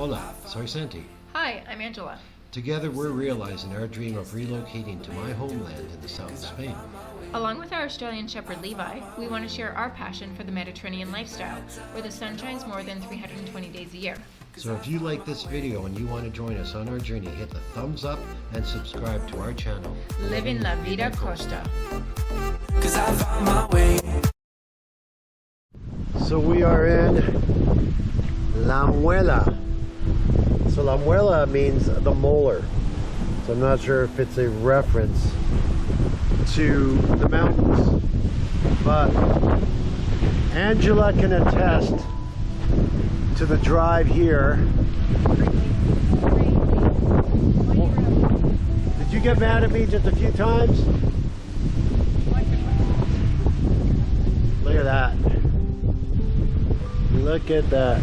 Hola, soy Santi. Hi, I'm Angela. Together we're realizing our dream of relocating to my homeland in the south of Spain. Along with our Australian Shepherd Levi, we want to share our passion for the Mediterranean lifestyle, where the sun shines more than 320 days a year. So if you like this video and you want to join us on our journey, hit the thumbs up and subscribe to our channel. Living La Vida Costa. Cause I found my way. So we are in La Muela. So La Muela means the molar. So I'm not sure if it's a reference to the mountains, but Angela can attest to the drive here. Did you get mad at me just a few times? Look at that. Look at that.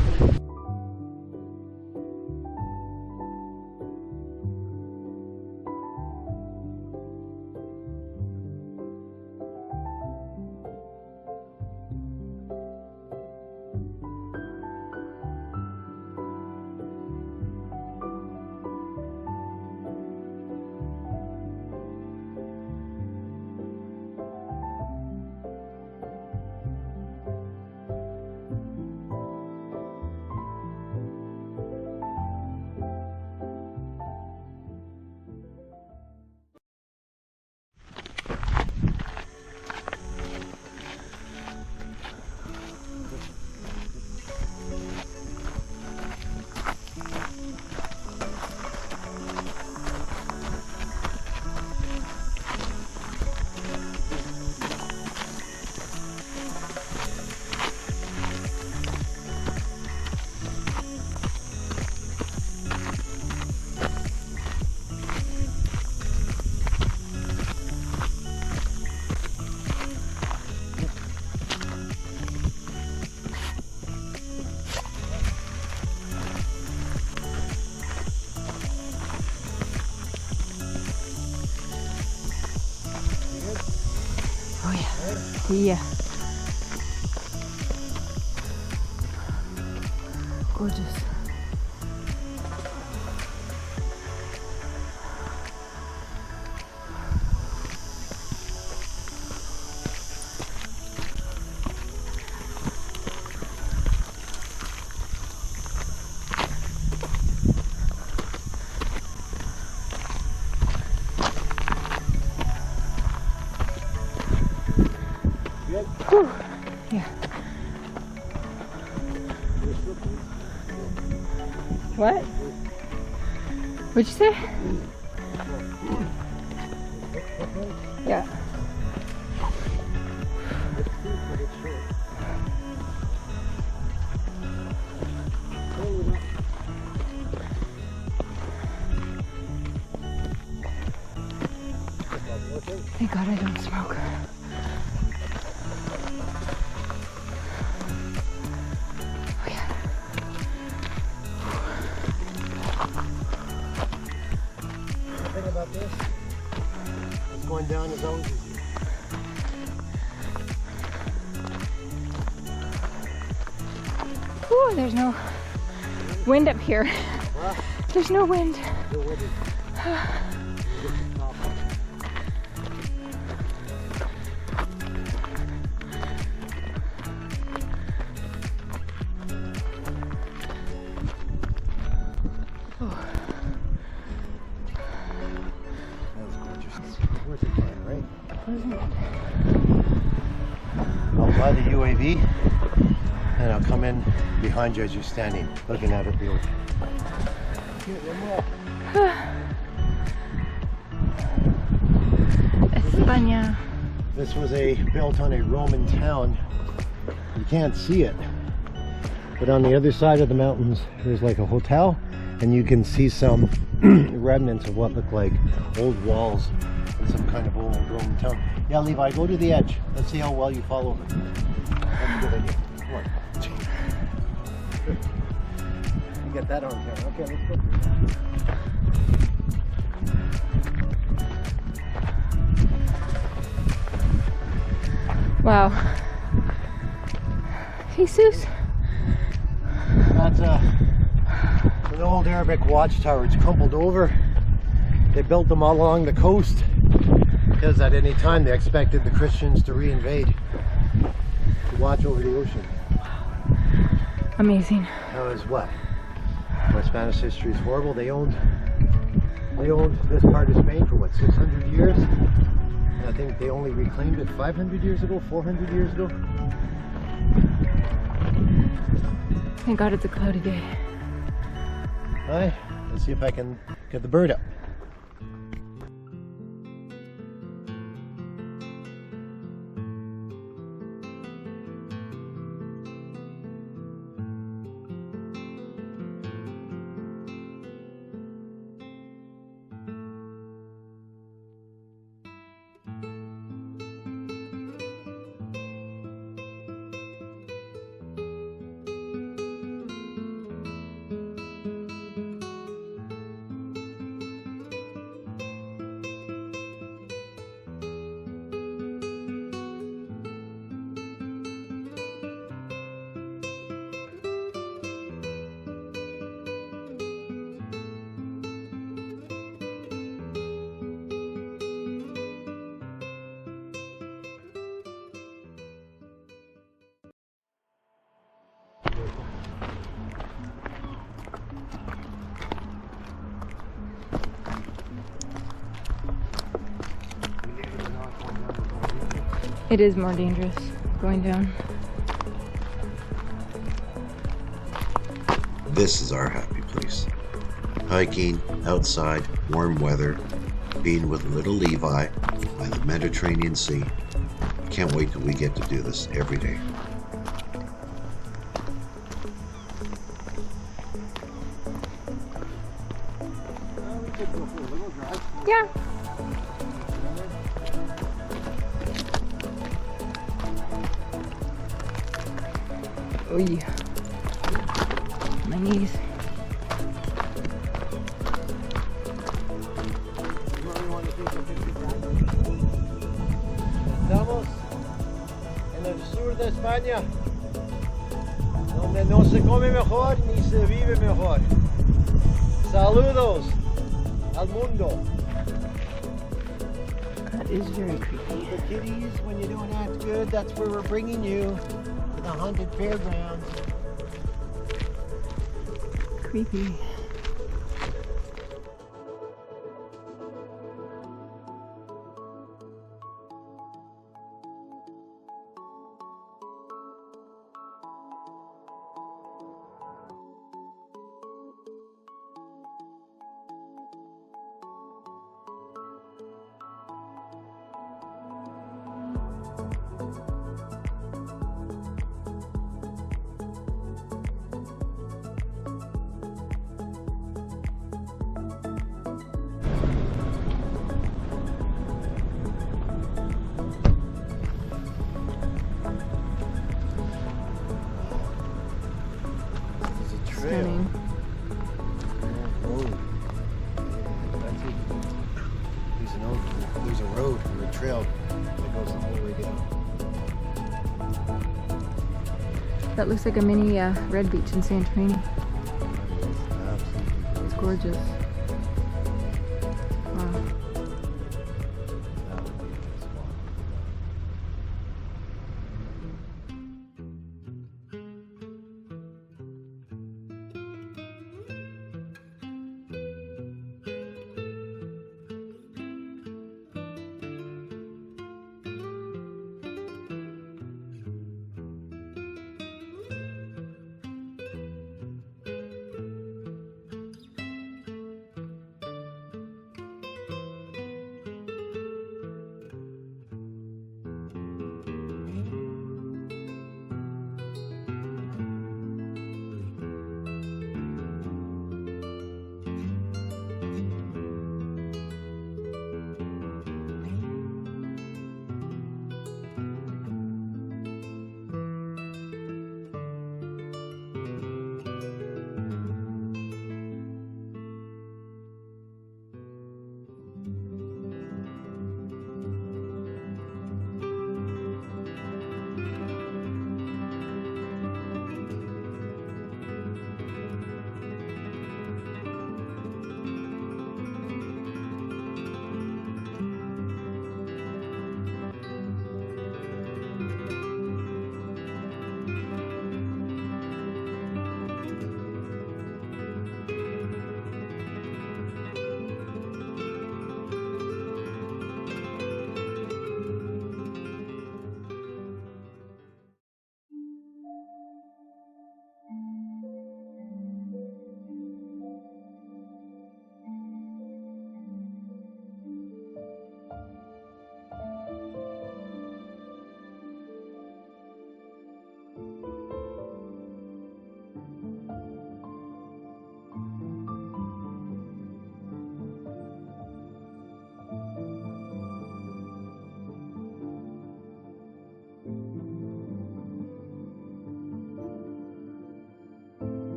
Yeah. Gorgeous. Whew. Yeah. What? What'd you say? Yeah. Thank God I don't smoke. About this, it's going down as always easy. Ooh, there's no wind up here. There's no wind. I'll fly the UAV and I'll come in behind you as you're standing looking out at the ocean. España. This was built on a Roman town. You can't see it, but on the other side of the mountains there's like a hotel, and you can see some remnants of what look like old walls in some kind of old Roman town. Yeah, Levi, go to the edge. Let's see how well you follow them. That's a good idea. Come on. You get that on camera. Okay, let's go. Wow. Jesus. That's an old Arabic watchtower. It's crumpled over. They built them all along the coast because at any time they expected the Christians to reinvade, to watch over the ocean. Amazing. That was what? My Spanish history is horrible. They owned this part of Spain for what, 600 years? And I think they only reclaimed it 500 years ago, 400 years ago. Thank God it's a cloudy day. Alright, let's see if I can get the bird up. It is more dangerous going down. This is our happy place. Hiking, outside, warm weather, being with little Levi by the Mediterranean Sea. Can't wait till we get to do this every day. Yeah. Oh yeah. My knees. Estamos en el sur de España, donde no se come mejor ni se vive mejor. Saludos al mundo. That is very creepy. The kitties, when you're doing that good, that's where we're bringing you. The haunted fairgrounds. Creepy. Stunning. There's a road or a trail that goes the whole way down. That looks like a mini red beach in Santorini. It's gorgeous. Wow.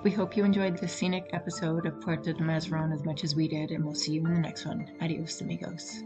We hope you enjoyed this scenic episode of Puerto de Mazarrón as much as we did, and we'll see you in the next one. Adios, amigos.